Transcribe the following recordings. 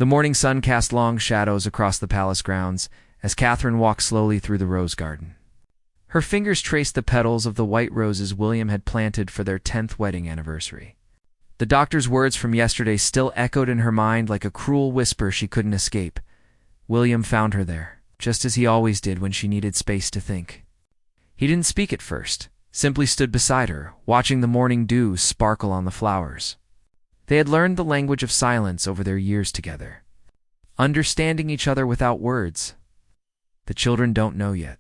The morning sun cast long shadows across the palace grounds as Catherine walked slowly through the rose garden. Her fingers traced the petals of the white roses William had planted for their 10th wedding anniversary. The doctor's words from yesterday still echoed in her mind like a cruel whisper she couldn't escape. William found her there, just as he always did when she needed space to think. He didn't speak at first, simply stood beside her, watching the morning dew sparkle on the flowers. They had learned the language of silence over their years together, understanding each other without words. "The children don't know yet,"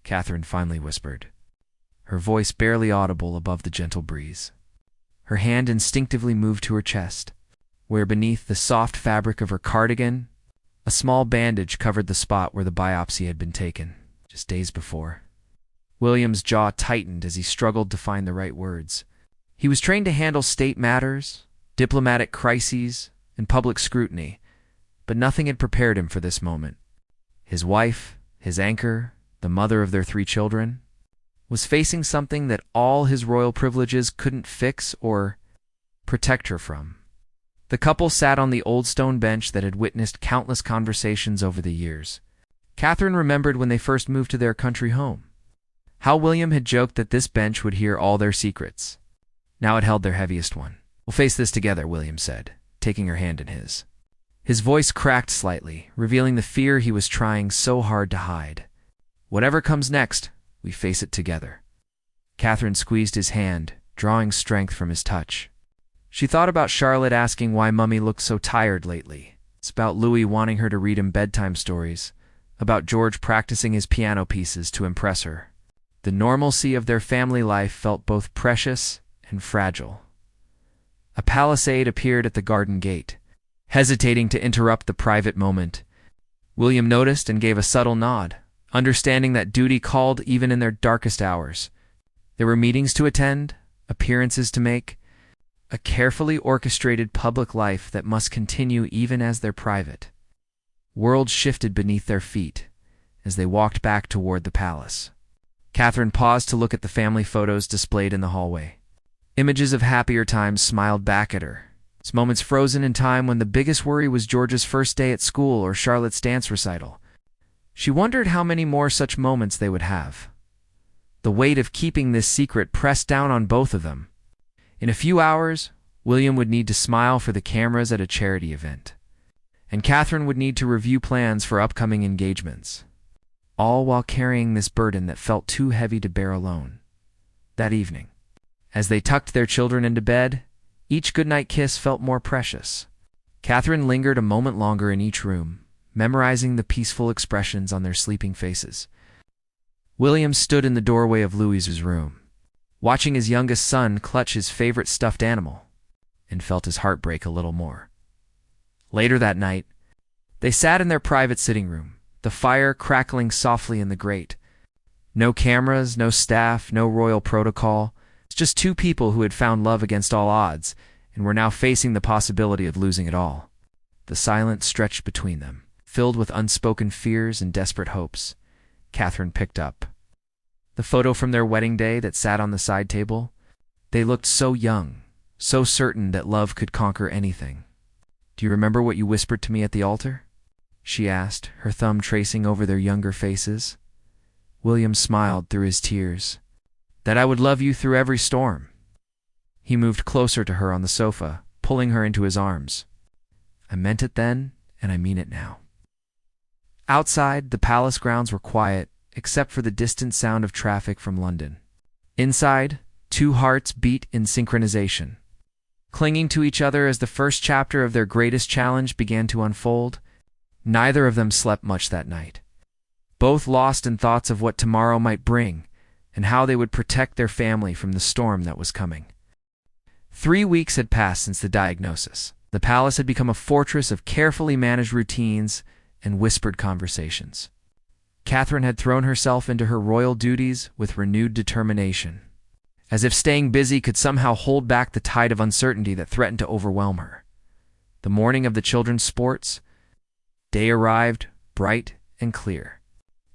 Catherine finally whispered, her voice barely audible above the gentle breeze. Her hand instinctively moved to her chest, where beneath the soft fabric of her cardigan, a small bandage covered the spot where the biopsy had been taken, just days before. William's jaw tightened as he struggled to find the right words. He was trained to handle state matters, diplomatic crises, and public scrutiny, but nothing had prepared him for this moment. His wife, his anchor, the mother of their 3 children, was facing something that all his royal privileges couldn't fix or protect her from. The couple sat on the old stone bench that had witnessed countless conversations over the years. Catherine remembered when they first moved to their country home, how William had joked that this bench would hear all their secrets. Now it held their heaviest one. "We'll face this together," William said, taking her hand in his. His voice cracked slightly, revealing the fear he was trying so hard to hide. "Whatever comes next, we face it together." Catherine squeezed his hand, drawing strength from his touch. She thought about Charlotte asking why Mummy looked so tired lately. It's about Louis wanting her to read him bedtime stories, about George practicing his piano pieces to impress her. The normalcy of their family life felt both precious and fragile. A palisade appeared at the garden gate. Hesitating to interrupt the private moment, William noticed and gave a subtle nod, understanding that duty called even in their darkest hours. There were meetings to attend, appearances to make, a carefully orchestrated public life that must continue even as their private. Worlds shifted beneath their feet as they walked back toward the palace. Catherine paused to look at the family photos displayed in the hallway. Images of happier times smiled back at her. Moments frozen in time when the biggest worry was George's first day at school or Charlotte's dance recital. She wondered how many more such moments they would have. The weight of keeping this secret pressed down on both of them. In a few hours, William would need to smile for the cameras at a charity event, and Catherine would need to review plans for upcoming engagements, all while carrying this burden that felt too heavy to bear alone. That evening, as they tucked their children into bed, each goodnight kiss felt more precious. Catherine lingered a moment longer in each room, memorizing the peaceful expressions on their sleeping faces. William stood in the doorway of Louis's room, watching his youngest son clutch his favorite stuffed animal, and felt his heart break a little more. Later that night, they sat in their private sitting room, the fire crackling softly in the grate. No cameras, no staff, no royal protocol. It's just 2 people who had found love against all odds and were now facing the possibility of losing it all. The silence stretched between them, filled with unspoken fears and desperate hopes. Catherine picked up the photo from their wedding day that sat on the side table. They looked so young, so certain that love could conquer anything. "Do you remember what you whispered to me at the altar?" she asked, her thumb tracing over their younger faces. William smiled through his tears. "That I would love you through every storm." He moved closer to her on the sofa, pulling her into his arms. "I meant it then, and I mean it now." Outside, the palace grounds were quiet, except for the distant sound of traffic from London. Inside, 2 hearts beat in synchronization. Clinging to each other as the first chapter of their greatest challenge began to unfold, neither of them slept much that night. Both lost in thoughts of what tomorrow might bring, and how they would protect their family from the storm that was coming. 3 weeks had passed since the diagnosis. The palace had become a fortress of carefully managed routines and whispered conversations. Catherine had thrown herself into her royal duties with renewed determination, as if staying busy could somehow hold back the tide of uncertainty that threatened to overwhelm her. The morning of the children's sports day arrived, bright and clear.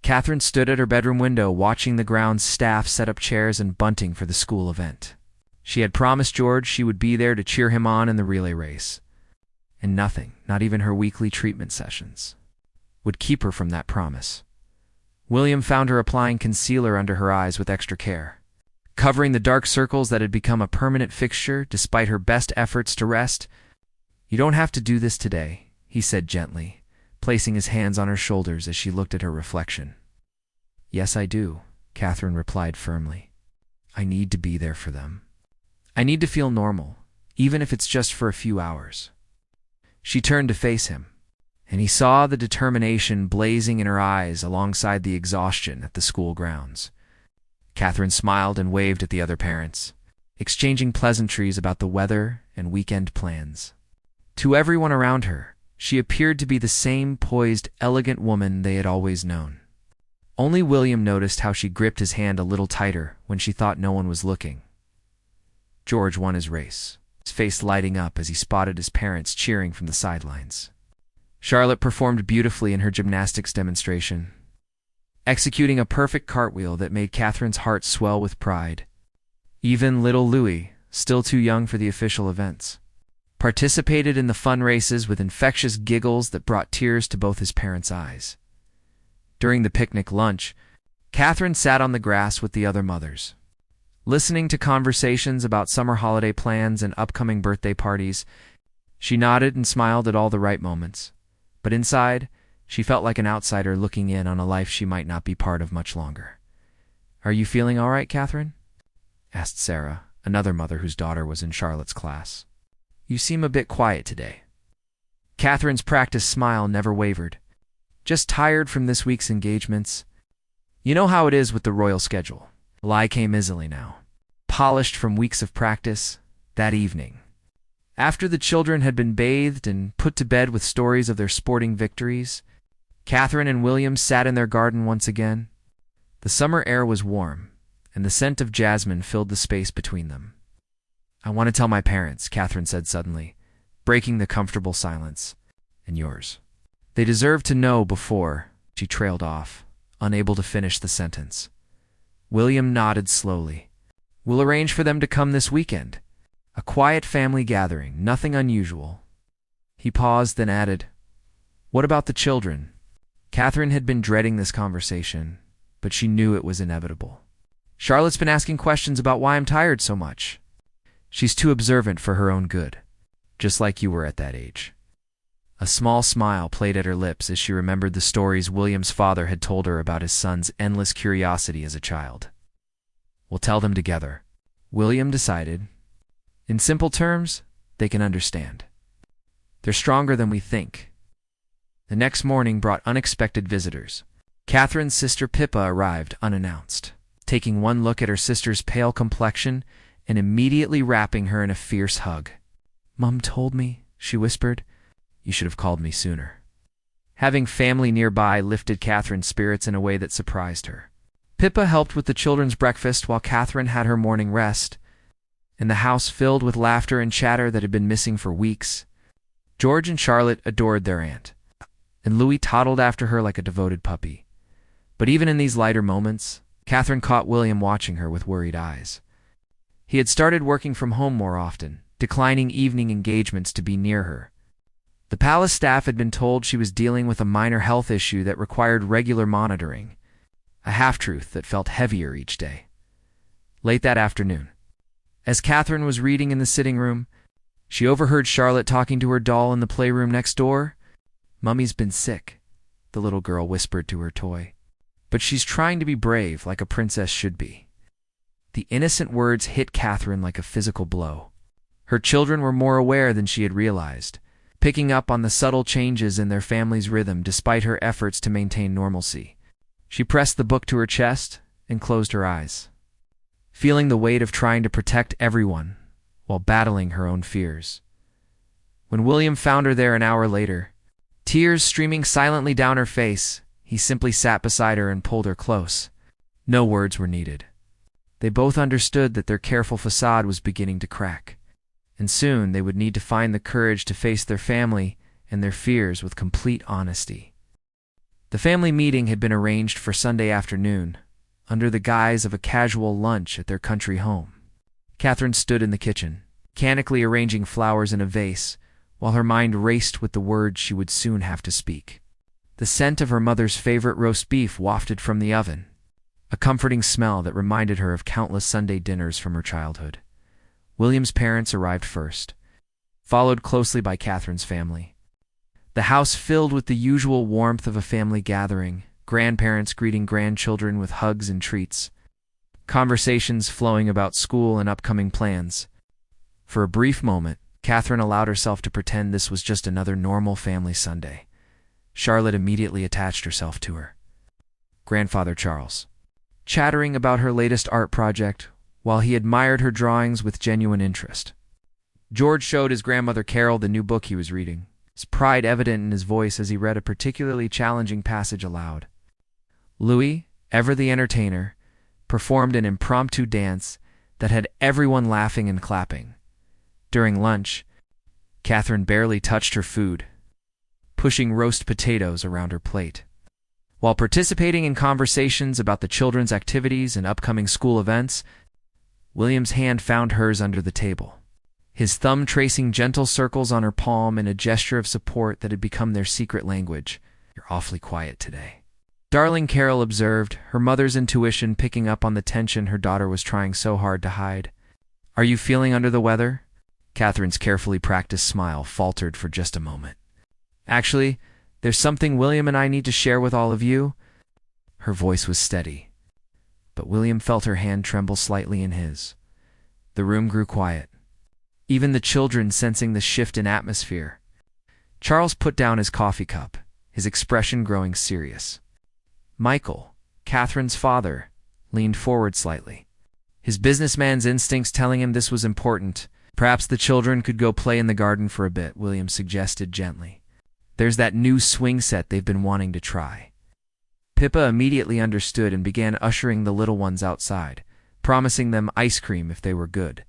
Catherine stood at her bedroom window watching the grounds staff set up chairs and bunting for the school event. She had promised George she would be there to cheer him on in the relay race, and nothing, not even her weekly treatment sessions, would keep her from that promise. William found her applying concealer under her eyes with extra care, covering the dark circles that had become a permanent fixture despite her best efforts to rest. "You don't have to do this today," he said gently, placing his hands on her shoulders as she looked at her reflection. "Yes, I do," Catherine replied firmly. "I need to be there for them. I need to feel normal, even if it's just for a few hours." She turned to face him, and he saw the determination blazing in her eyes alongside the exhaustion at the school grounds. Catherine smiled and waved at the other parents, exchanging pleasantries about the weather and weekend plans. To everyone around her, she appeared to be the same poised, elegant woman they had always known. Only William noticed how she gripped his hand a little tighter when she thought no one was looking. George won his race, his face lighting up as he spotted his parents cheering from the sidelines. Charlotte performed beautifully in her gymnastics demonstration, executing a perfect cartwheel that made Catherine's heart swell with pride. Even little Louis, still too young for the official events, participated in the fun races with infectious giggles that brought tears to both his parents' eyes. During the picnic lunch, Catherine sat on the grass with the other mothers, listening to conversations about summer holiday plans and upcoming birthday parties. She nodded and smiled at all the right moments, but inside, she felt like an outsider looking in on a life she might not be part of much longer. "Are you feeling all right, Catherine?" asked Sarah, another mother whose daughter was in Charlotte's class. "You seem a bit quiet today." Catherine's practiced smile never wavered. "Just tired from this week's engagements. You know how it is with the royal schedule." The lie came easily now, polished from weeks of practice. That evening, after the children had been bathed and put to bed with stories of their sporting victories, Catherine and William sat in their garden once again. The summer air was warm, and the scent of jasmine filled the space between them. "I want to tell my parents," Catherine said suddenly, breaking the comfortable silence. "And yours. They deserve to know before—" She trailed off, unable to finish the sentence. William nodded slowly. "We'll arrange for them to come this weekend. A quiet family gathering, nothing unusual." He paused, then added, "What about the children?" Catherine had been dreading this conversation, but she knew it was inevitable. "Charlotte's been asking questions about why I'm tired so much. She's too observant for her own good, just like you were at that age." A small smile played at her lips as she remembered the stories William's father had told her about his son's endless curiosity as a child. "We'll tell them together," William decided. "In simple terms, they can understand. They're stronger than we think." The next morning brought unexpected visitors. Catherine's sister Pippa arrived unannounced, taking one look at her sister's pale complexion and immediately wrapping her in a fierce hug. "Mom told me," she whispered. "You should have called me sooner." Having family nearby lifted Catherine's spirits in a way that surprised her. Pippa helped with the children's breakfast while Catherine had her morning rest, and the house filled with laughter and chatter that had been missing for weeks. George and Charlotte adored their aunt, and Louis toddled after her like a devoted puppy. But even in these lighter moments, Catherine caught William watching her with worried eyes. He had started working from home more often, declining evening engagements to be near her. The palace staff had been told she was dealing with a minor health issue that required regular monitoring, a half-truth that felt heavier each day. Late that afternoon, as Catherine was reading in the sitting room, she overheard Charlotte talking to her doll in the playroom next door. "Mummy's been sick," the little girl whispered to her toy. "But she's trying to be brave like a princess should be." The innocent words hit Catherine like a physical blow. Her children were more aware than she had realized, picking up on the subtle changes in their family's rhythm despite her efforts to maintain normalcy. She pressed the book to her chest and closed her eyes, feeling the weight of trying to protect everyone while battling her own fears. When William found her there an hour later, tears streaming silently down her face, he simply sat beside her and pulled her close. No words were needed. They both understood that their careful facade was beginning to crack, and soon they would need to find the courage to face their family and their fears with complete honesty. The family meeting had been arranged for Sunday afternoon, under the guise of a casual lunch at their country home. Catherine stood in the kitchen, mechanically arranging flowers in a vase, while her mind raced with the words she would soon have to speak. The scent of her mother's favorite roast beef wafted from the oven, a comforting smell that reminded her of countless Sunday dinners from her childhood. William's parents arrived first, followed closely by Catherine's family. The house filled with the usual warmth of a family gathering, grandparents greeting grandchildren with hugs and treats, conversations flowing about school and upcoming plans. For a brief moment, Catherine allowed herself to pretend this was just another normal family Sunday. Charlotte immediately attached herself to her grandfather Charles, chattering about her latest art project while he admired her drawings with genuine interest. George showed his grandmother Carol the new book he was reading, his pride evident in his voice as he read a particularly challenging passage aloud. Louis, ever the entertainer, performed an impromptu dance that had everyone laughing and clapping. During lunch, Catherine barely touched her food, pushing roast potatoes around her plate. While participating in conversations about the children's activities and upcoming school events, William's hand found hers under the table, his thumb tracing gentle circles on her palm in a gesture of support that had become their secret language. "You're awfully quiet today," darling Carol observed, her mother's intuition picking up on the tension her daughter was trying so hard to hide. "Are you feeling under the weather?" Catherine's carefully practiced smile faltered for just a moment. "Actually, there's something William and I need to share with all of you." Her voice was steady, but William felt her hand tremble slightly in his. The room grew quiet, even the children sensing the shift in atmosphere. Charles put down his coffee cup, his expression growing serious. Michael, Catherine's father, leaned forward slightly, his businessman's instincts telling him this was important. "Perhaps the children could go play in the garden for a bit," William suggested gently. "There's that new swing set they've been wanting to try." Pippa immediately understood and began ushering the little ones outside, promising them ice cream if they were good.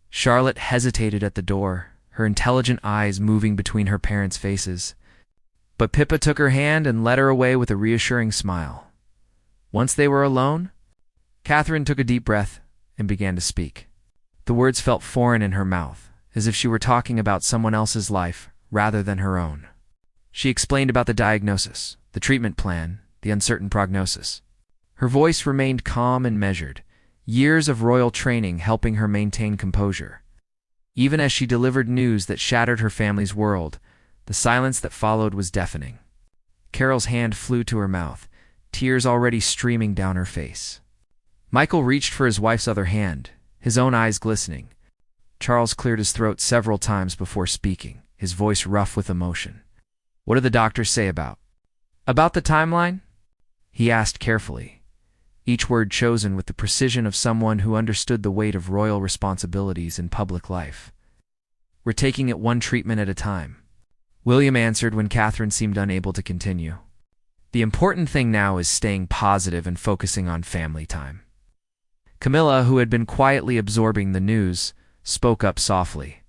Charlotte hesitated at the door, her intelligent eyes moving between her parents' faces. But Pippa took her hand and led her away with a reassuring smile. Once they were alone, Catherine took a deep breath and began to speak. The words felt foreign in her mouth, as if she were talking about someone else's life rather than her own. She explained about the diagnosis, the treatment plan, the uncertain prognosis. Her voice remained calm and measured, years of royal training helping her maintain composure. Even as she delivered news that shattered her family's world, the silence that followed was deafening. Carol's hand flew to her mouth, tears already streaming down her face. Michael reached for his wife's other hand, his own eyes glistening. Charles cleared his throat several times before speaking, his voice rough with emotion. "What did the doctors say about the timeline?" he asked carefully, each word chosen with the precision of someone who understood the weight of royal responsibilities in public life. "We're taking it one treatment at a time," William answered when Catherine seemed unable to continue. "The important thing now is staying positive and focusing on family time." Camilla, who had been quietly absorbing the news, spoke up softly.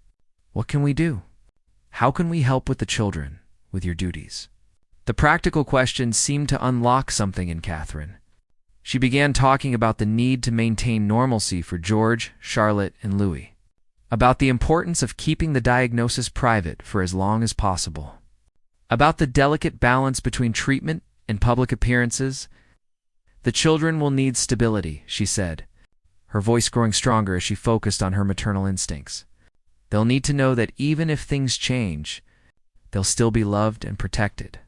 "What can we do? How can we help with the children, with your duties?" The practical question seemed to unlock something in Catherine. She began talking about the need to maintain normalcy for George, Charlotte, and Louis, about the importance of keeping the diagnosis private for as long as possible, about the delicate balance between treatment and public appearances. "The children will need stability," she said, her voice growing stronger as she focused on her maternal instincts. "They'll need to know that even if things change, they'll still be loved and protected."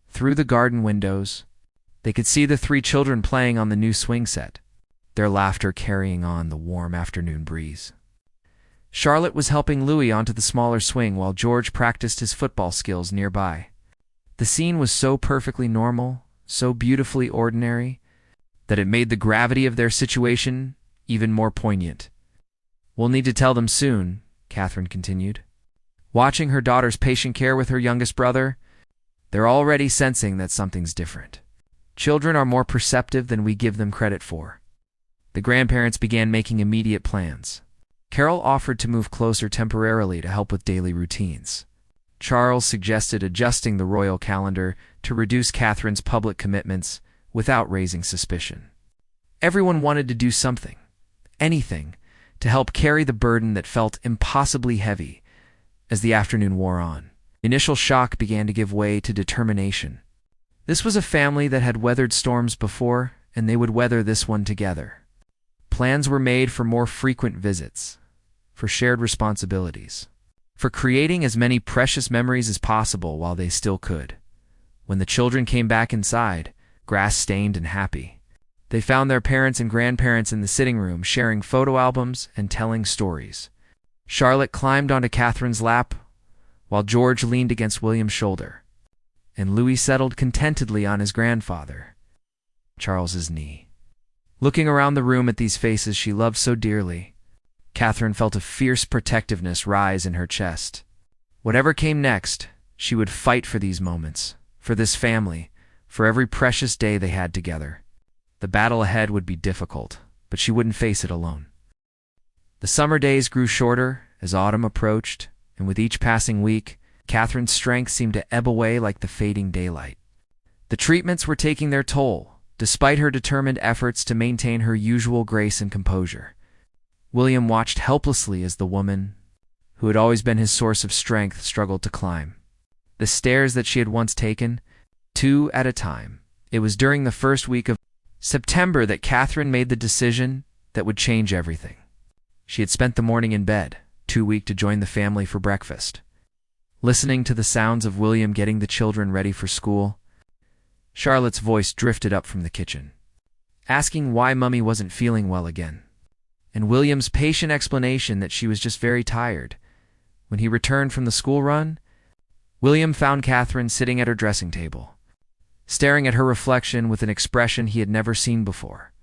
Through the garden windows, they could see the three children playing on the new swing set, their laughter carrying on the warm afternoon breeze. Charlotte was helping Louis onto the smaller swing while George practiced his football skills nearby. The scene was so perfectly normal, so beautifully ordinary, that it made the gravity of their situation even more poignant. "We'll need to tell them soon," Catherine continued, watching her daughter's patient care with her youngest brother. "They're already sensing that something's different. Children are more perceptive than we give them credit for." The grandparents began making immediate plans. Carol offered to move closer temporarily to help with daily routines. Charles suggested adjusting the royal calendar to reduce Catherine's public commitments without raising suspicion. Everyone wanted to do something, anything, to help carry the burden that felt impossibly heavy, As the afternoon wore on, initial shock began to give way to determination. This was a family that had weathered storms before, and they would weather this one together. Plans were made for more frequent visits, for shared responsibilities, for creating as many precious memories as possible while they still could. When the children came back inside, grass-stained and happy, they found their parents and grandparents in the sitting room sharing photo albums and telling stories. Charlotte climbed onto Catherine's lap, while George leaned against William's shoulder, and Louis settled contentedly on his grandfather, Charles's knee. Looking around the room at these faces she loved so dearly, Catherine felt a fierce protectiveness rise in her chest. Whatever came next, she would fight for these moments, for this family, for every precious day they had together. The battle ahead would be difficult, but she wouldn't face it alone. The summer days grew shorter as autumn approached, and with each passing week, Catherine's strength seemed to ebb away like the fading daylight. The treatments were taking their toll, despite her determined efforts to maintain her usual grace and composure. William watched helplessly as the woman, who had always been his source of strength, struggled to climb the stairs that she had once taken, 2 at a time. It was during the first week of September that Catherine made the decision that would change everything. She had spent the morning in bed, too weak to join the family for breakfast. Listening to the sounds of William getting the children ready for school, Charlotte's voice drifted up from the kitchen, asking why Mummy wasn't feeling well again, and William's patient explanation that she was just very tired. When he returned from the school run, William found Catherine sitting at her dressing table, staring at her reflection with an expression he had never seen before.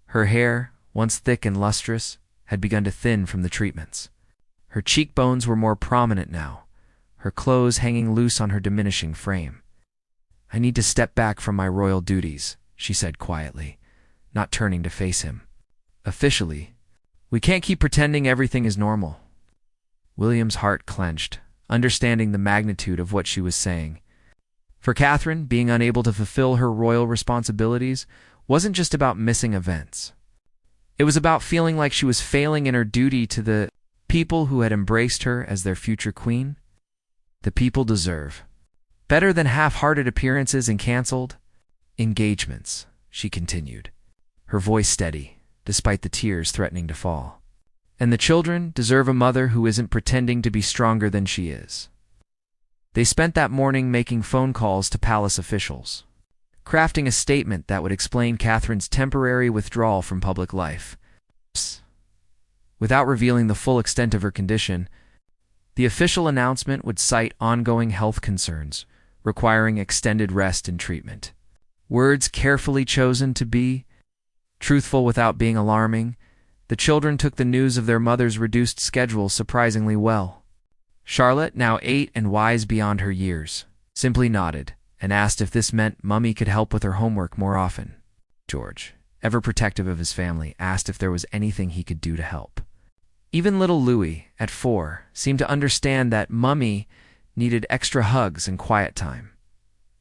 Her hair, once thick and lustrous, had begun to thin from the treatments. Her cheekbones were more prominent now, her clothes hanging loose on her diminishing frame. "I need to step back from my royal duties," she said quietly, not turning to face him. "Officially, we can't keep pretending everything is normal." William's heart clenched, understanding the magnitude of what she was saying. For Catherine, being unable to fulfill her royal responsibilities wasn't just about missing events. It was about feeling like she was failing in her duty to the people who had embraced her as their future queen. The people deserve better than half-hearted appearances and canceled engagements, she continued, her voice steady, despite the tears threatening to fall. And the children deserve a mother who isn't pretending to be stronger than she is. They spent that morning making phone calls to palace officials, crafting a statement that would explain Catherine's temporary withdrawal from public life. Without revealing the full extent of her condition, the official announcement would cite ongoing health concerns, requiring extended rest and treatment. Words carefully chosen to be truthful without being alarming, the children took the news of their mother's reduced schedule surprisingly well. Charlotte, now 8 and wise beyond her years, simply nodded and asked if this meant Mummy could help with her homework more often. George, ever protective of his family, asked if there was anything he could do to help. Even little Louis, at 4, seemed to understand that Mummy needed extra hugs and quiet time.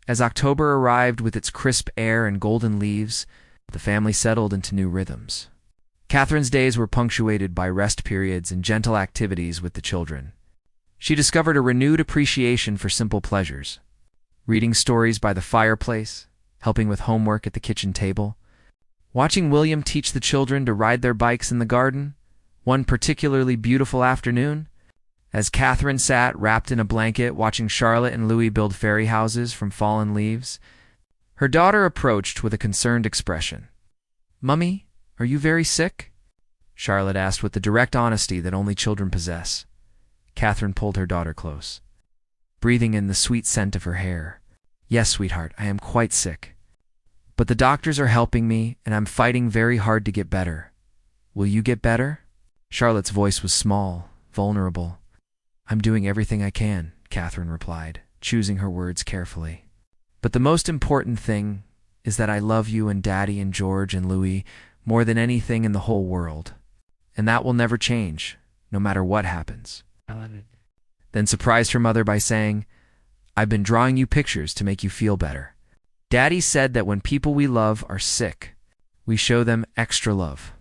As October arrived with its crisp air and golden leaves, the family settled into new rhythms. Catherine's days were punctuated by rest periods and gentle activities with the children. She discovered a renewed appreciation for simple pleasures, reading stories by the fireplace, helping with homework at the kitchen table, watching William teach the children to ride their bikes in the garden. One particularly beautiful afternoon, as Catherine sat wrapped in a blanket watching Charlotte and Louis build fairy houses from fallen leaves, her daughter approached with a concerned expression. "Mummy, are you very sick?" Charlotte asked with the direct honesty that only children possess. Catherine pulled her daughter close, breathing in the sweet scent of her hair. "Yes, sweetheart, I am quite sick. But the doctors are helping me, and I'm fighting very hard to get better. Will you get better?" Charlotte's voice was small, vulnerable. "I'm doing everything I can," Catherine replied, choosing her words carefully. "But the most important thing is that I love you and Daddy and George and Louis more than anything in the whole world. And that will never change, no matter what happens." I love it. Then surprised her mother by saying, "I've been drawing you pictures to make you feel better. Daddy said that when people we love are sick, we show them extra love."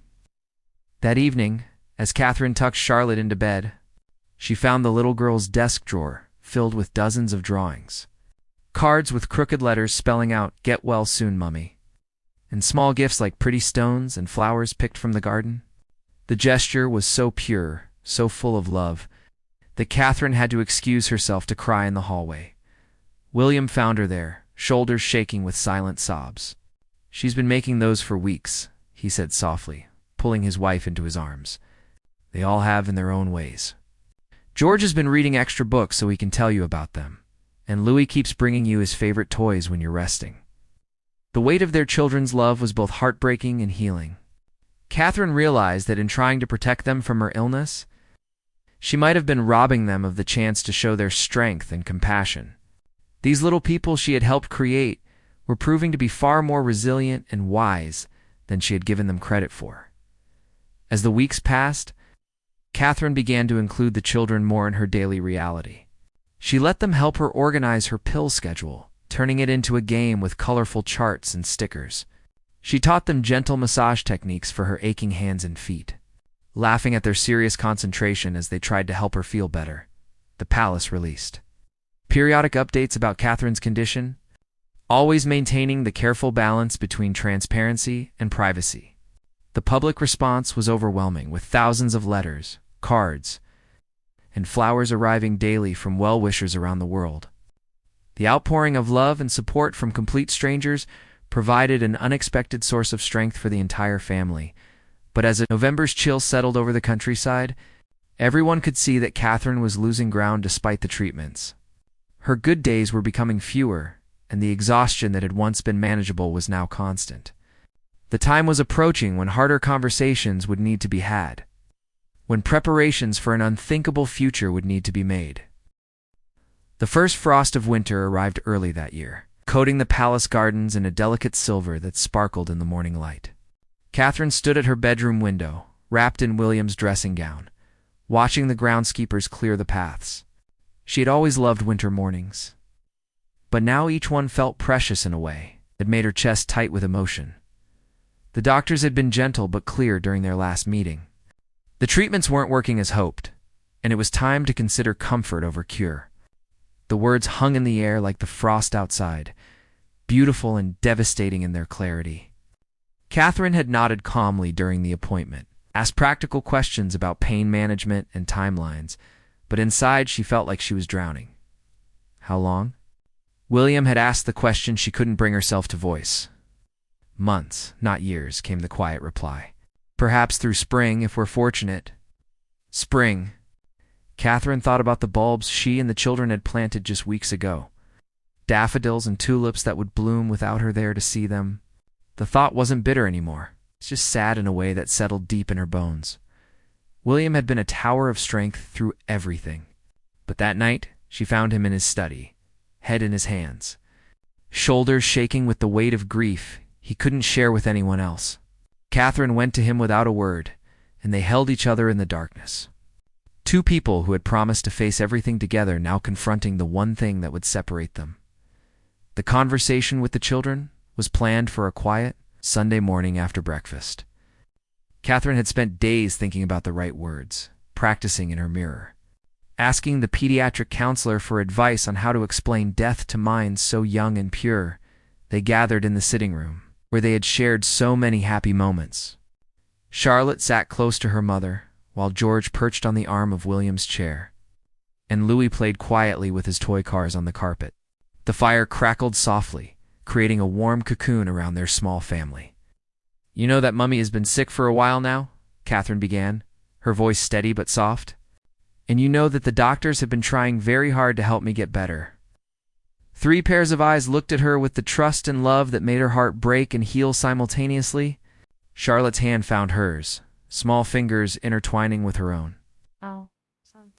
That evening, as Catherine tucked Charlotte into bed, She found the little girl's desk drawer filled with dozens of drawings. Cards with crooked letters spelling out, "Get well soon, Mummy," and small gifts like pretty stones and flowers picked from the garden. The gesture was so pure, so full of love, that Catherine had to excuse herself to cry in the hallway. William found her there, shoulders shaking with silent sobs. "She's been making those for weeks," he said softly, pulling his wife into his arms. "They all have in their own ways. George has been reading extra books so he can tell you about them, and Louis keeps bringing you his favorite toys when you're resting." The weight of their children's love was both heartbreaking and healing. Catherine realized that in trying to protect them from her illness, she might have been robbing them of the chance to show their strength and compassion. These little people she had helped create were proving to be far more resilient and wise than she had given them credit for. As the weeks passed, Catherine began to include the children more in her daily reality. She let them help her organize her pill schedule, turning it into a game with colorful charts and stickers. She taught them gentle massage techniques for her aching hands and feet. Laughing at their serious concentration as they tried to help her feel better, the palace released periodic updates about Catherine's condition, always maintaining the careful balance between transparency and privacy. The public response was overwhelming, with thousands of letters, cards, and flowers arriving daily from well-wishers around the world. The outpouring of love and support from complete strangers provided an unexpected source of strength for the entire family. But as November's chill settled over the countryside, everyone could see that Catherine was losing ground despite the treatments. Her good days were becoming fewer, and the exhaustion that had once been manageable was now constant. The time was approaching when harder conversations would need to be had, when preparations for an unthinkable future would need to be made. The first frost of winter arrived early that year, coating the palace gardens in a delicate silver that sparkled in the morning light. Catherine stood at her bedroom window, wrapped in William's dressing gown, watching the groundskeepers clear the paths. She had always loved winter mornings, but now each one felt precious in a way that made her chest tight with emotion. The doctors had been gentle but clear during their last meeting. The treatments weren't working as hoped, and it was time to consider comfort over cure. The words hung in the air like the frost outside, beautiful and devastating in their clarity. Catherine had nodded calmly during the appointment, asked practical questions about pain management and timelines, but inside she felt like she was drowning. How long? William had asked the question she couldn't bring herself to voice. "Months, not years," came the quiet reply. "Perhaps through spring, if we're fortunate." Spring. Catherine thought about the bulbs she and the children had planted just weeks ago. Daffodils and tulips that would bloom without her there to see them. The thought wasn't bitter anymore. It's just sad in a way that settled deep in her bones. William had been a tower of strength through everything. But that night, she found him in his study, head in his hands, shoulders shaking with the weight of grief he couldn't share with anyone else. Catherine went to him without a word, and they held each other in the darkness. Two people who had promised to face everything together now confronting the one thing that would separate them. The conversation with the children was planned for a quiet Sunday morning after breakfast. Catherine had spent days thinking about the right words, practicing in her mirror, asking the pediatric counselor for advice on how to explain death to minds so young and pure. They gathered in the sitting room, where they had shared so many happy moments. Charlotte sat close to her mother, while George perched on the arm of William's chair, and Louis played quietly with his toy cars on the carpet. The fire crackled softly, creating a warm cocoon around their small family. "You know that Mummy has been sick for a while now?" Catherine began, her voice steady but soft. "And you know that the doctors have been trying very hard to help me get better." Three pairs of eyes looked at her with the trust and love that made her heart break and heal simultaneously. Charlotte's hand found hers, small fingers intertwining with her own. Sometimes.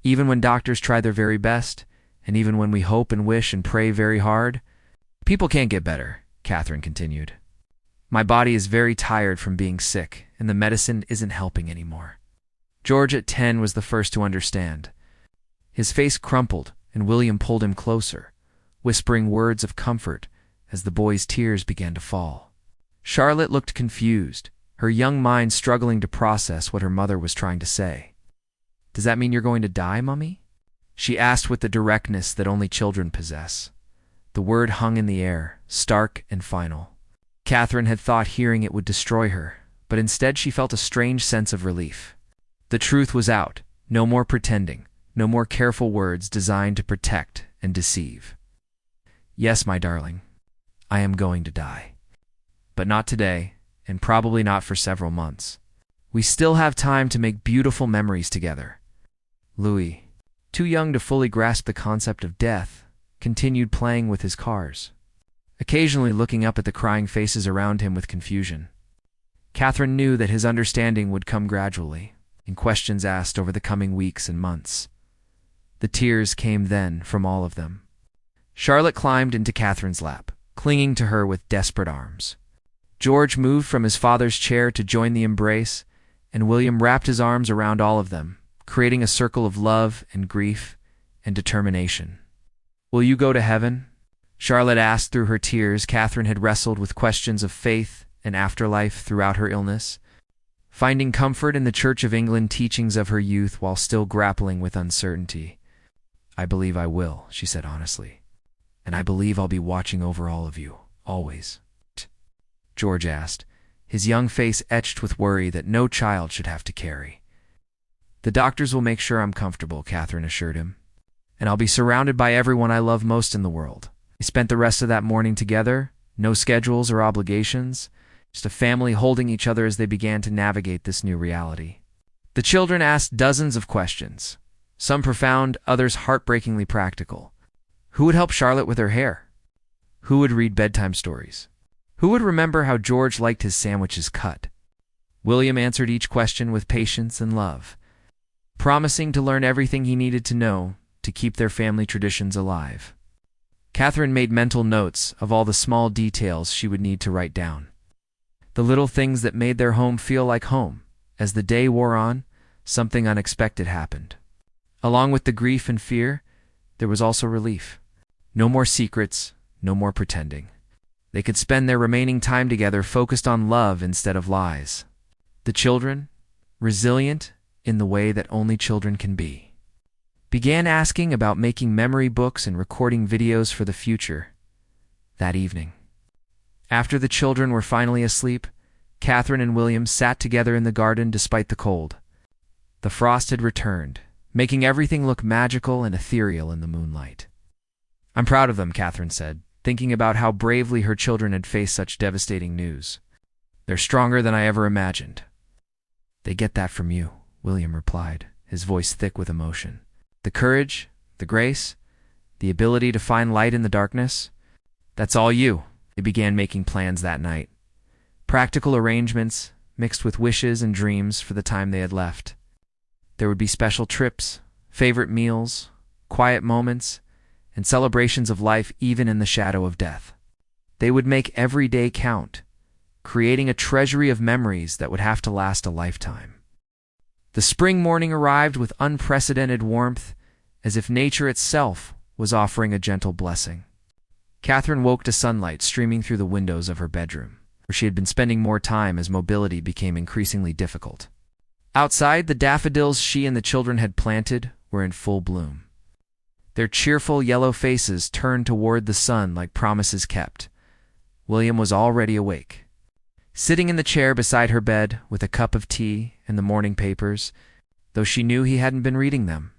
"Even when doctors try their very best, and even when we hope and wish and pray very hard, people can't get better," Catherine continued. "My body is very tired from being sick, and the medicine isn't helping anymore." George at 10 was the first to understand. His face crumpled, and William pulled him closer, whispering words of comfort as the boy's tears began to fall. Charlotte looked confused, her young mind struggling to process what her mother was trying to say. Does that mean you're going to die, Mummy? She asked with the directness that only children possess. The word hung in the air, stark and final. Catherine had thought hearing it would destroy her, but instead she felt a strange sense of relief. The truth was out. No more pretending. No more careful words designed to protect and deceive. Yes, my darling, I am going to die. But not today, and probably not for several months. We still have time to make beautiful memories together. Louis, too young to fully grasp the concept of death, continued playing with his cars, occasionally looking up at the crying faces around him with confusion. Catherine knew that his understanding would come gradually, in questions asked over the coming weeks and months. The tears came then from all of them. Charlotte climbed into Catherine's lap, clinging to her with desperate arms. George moved from his father's chair to join the embrace, and William wrapped his arms around all of them, creating a circle of love and grief and determination. Will you go to heaven? Charlotte asked through her tears. Catherine had wrestled with questions of faith and afterlife throughout her illness, finding comfort in the Church of England teachings of her youth while still grappling with uncertainty. I believe I will, she said honestly. And I believe I'll be watching over all of you, always. George asked, his young face etched with worry that no child should have to carry. The doctors will make sure I'm comfortable, Catherine assured him. And I'll be surrounded by everyone I love most in the world. They spent the rest of that morning together, no schedules or obligations, just a family holding each other as they began to navigate this new reality. The children asked dozens of questions, some profound, others heartbreakingly practical. Who would help Charlotte with her hair? Who would read bedtime stories? Who would remember how George liked his sandwiches cut? William answered each question with patience and love, promising to learn everything he needed to know to keep their family traditions alive. Catherine made mental notes of all the small details she would need to write down. The little things that made their home feel like home. As the day wore on, something unexpected happened. Along with the grief and fear, there was also relief. No more secrets, no more pretending. They could spend their remaining time together focused on love instead of lies. The children, resilient in the way that only children can be, began asking about making memory books and recording videos for the future that evening. After the children were finally asleep, Catherine and William sat together in the garden despite the cold. The frost had returned, making everything look magical and ethereal in the moonlight. I'm proud of them, Catherine said, thinking about how bravely her children had faced such devastating news. They're stronger than I ever imagined. They get that from you, William replied, his voice thick with emotion. The courage, the grace, the ability to find light in the darkness, that's all you. They began making plans that night. Practical arrangements, mixed with wishes and dreams for the time they had left. There would be special trips, favorite meals, quiet moments, and celebrations of life even in the shadow of death. They would make every day count, creating a treasury of memories that would have to last a lifetime. The spring morning arrived with unprecedented warmth, as if nature itself was offering a gentle blessing. Catherine woke to sunlight streaming through the windows of her bedroom, where she had been spending more time as mobility became increasingly difficult. Outside, the daffodils she and the children had planted were in full bloom. Their cheerful yellow faces turned toward the sun like promises kept. William was already awake. Sitting in the chair beside her bed with a cup of tea and the morning papers, though she knew he hadn't been reading them.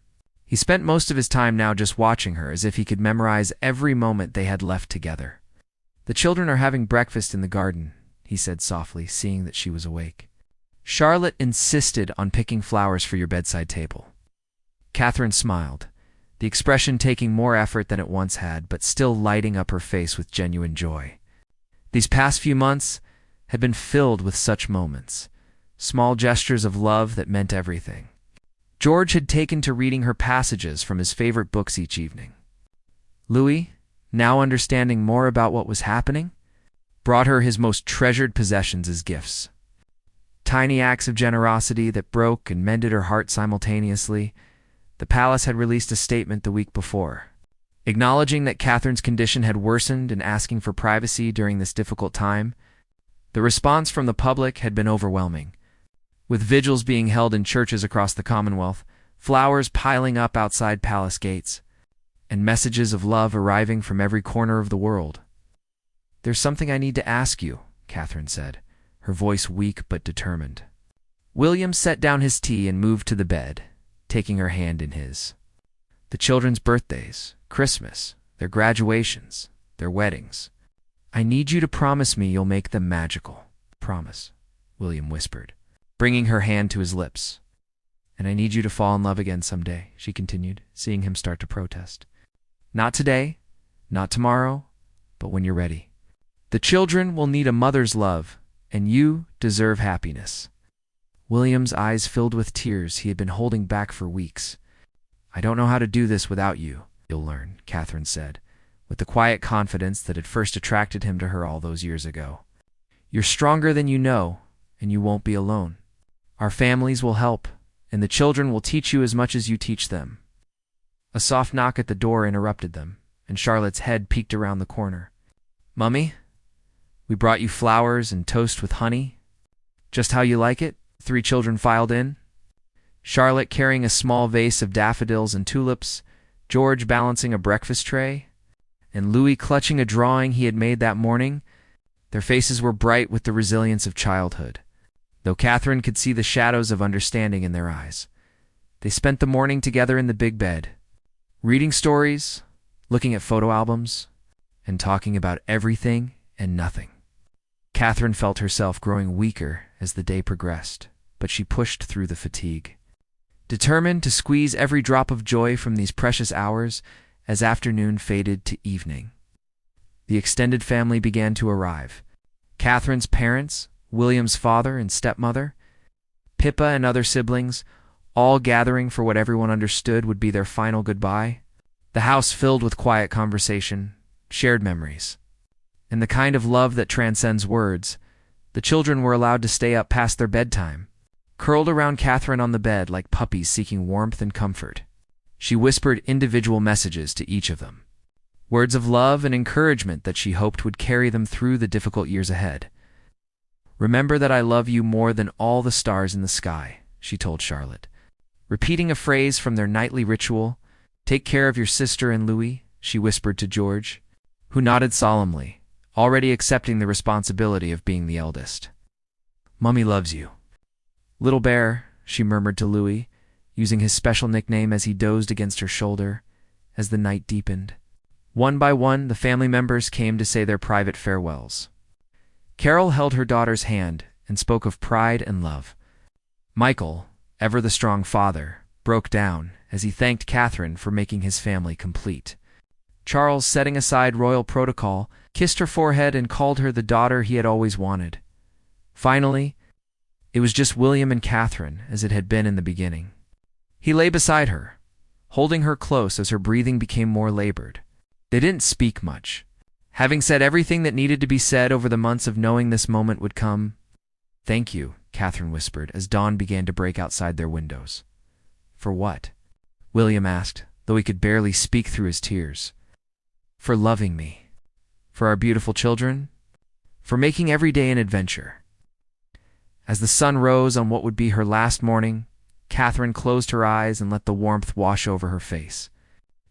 He spent most of his time now just watching her, as if he could memorize every moment they had left together. The children are having breakfast in the garden, he said softly, seeing that she was awake. Charlotte insisted on picking flowers for your bedside table. Catherine smiled, the expression taking more effort than it once had, but still lighting up her face with genuine joy. These past few months had been filled with such moments, small gestures of love that meant everything. George had taken to reading her passages from his favorite books each evening. Louis, now understanding more about what was happening, brought her his most treasured possessions as gifts. Tiny acts of generosity that broke and mended her heart simultaneously. The palace had released a statement the week before, acknowledging that Catherine's condition had worsened and asking for privacy during this difficult time. The response from the public had been overwhelming, with vigils being held in churches across the Commonwealth, flowers piling up outside palace gates, and messages of love arriving from every corner of the world. "There's something I need to ask you," Catherine said, her voice weak but determined. William set down his tea and moved to the bed, taking her hand in his. "The children's birthdays, Christmas, their graduations, their weddings. I need you to promise me you'll make them magical." "Promise," William whispered, bringing her hand to his lips. "And I need you to fall in love again someday," she continued, seeing him start to protest. "Not today, not tomorrow, but when you're ready. The children will need a mother's love, and you deserve happiness." William's eyes filled with tears he had been holding back for weeks. "I don't know how to do this without you." "You'll learn," Catherine said, with the quiet confidence that had first attracted him to her all those years ago. "You're stronger than you know, and you won't be alone. Our families will help, and the children will teach you as much as you teach them." A soft knock at the door interrupted them, and Charlotte's head peeked around the corner. "Mummy, we brought you flowers and toast with honey. Just how you like it?" Three children filed in. Charlotte carrying a small vase of daffodils and tulips, George balancing a breakfast tray, and Louis clutching a drawing he had made that morning. Their faces were bright with the resilience of childhood, though Catherine could see the shadows of understanding in their eyes. They spent the morning together in the big bed, reading stories, looking at photo albums, and talking about everything and nothing. Catherine felt herself growing weaker as the day progressed, but she pushed through the fatigue, determined to squeeze every drop of joy from these precious hours as afternoon faded to evening. The extended family began to arrive. Catherine's parents, William's father and stepmother, Pippa and other siblings, all gathering for what everyone understood would be their final goodbye. The house filled with quiet conversation, shared memories, and the kind of love that transcends words. The children were allowed to stay up past their bedtime, curled around Catherine on the bed like puppies seeking warmth and comfort. She whispered individual messages to each of them, words of love and encouragement that she hoped would carry them through the difficult years ahead. "Remember that I love you more than all the stars in the sky," she told Charlotte, repeating a phrase from their nightly ritual. "Take care of your sister and Louis," she whispered to George, who nodded solemnly, already accepting the responsibility of being the eldest. "Mummy loves you." "Little bear," she murmured to Louis, using his special nickname as he dozed against her shoulder as the night deepened. One by one, the family members came to say their private farewells. Carol held her daughter's hand and spoke of pride and love. Michael, ever the strong father, broke down as he thanked Catherine for making his family complete. Charles, setting aside royal protocol, kissed her forehead and called her the daughter he had always wanted. Finally, it was just William and Catherine as it had been in the beginning. He lay beside her, holding her close as her breathing became more labored. They didn't speak much, having said everything that needed to be said over the months of knowing this moment would come. "Thank you," Catherine whispered as dawn began to break outside their windows. "For what?" William asked, though he could barely speak through his tears. "For loving me. For our beautiful children. For making every day an adventure." As the sun rose on what would be her last morning, Catherine closed her eyes and let the warmth wash over her face.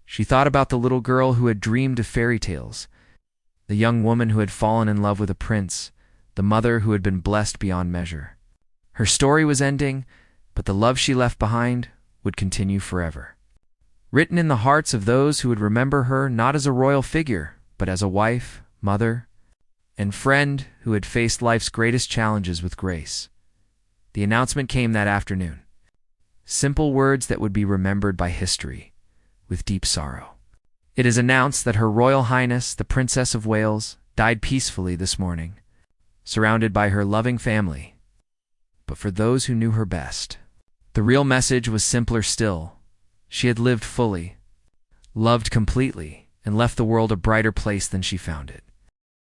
She thought about the little girl who had dreamed of fairy tales, the young woman who had fallen in love with a prince, the mother who had been blessed beyond measure. Her story was ending, but the love she left behind would continue forever, written in the hearts of those who would remember her not as a royal figure, but as a wife, mother, and friend who had faced life's greatest challenges with grace. The announcement came that afternoon. Simple words that would be remembered by history with deep sorrow. "It is announced that Her Royal Highness, the Princess of Wales, died peacefully this morning, surrounded by her loving family. But for those who knew her best, the real message was simpler still. She had lived fully, loved completely, and left the world a brighter place than she found it."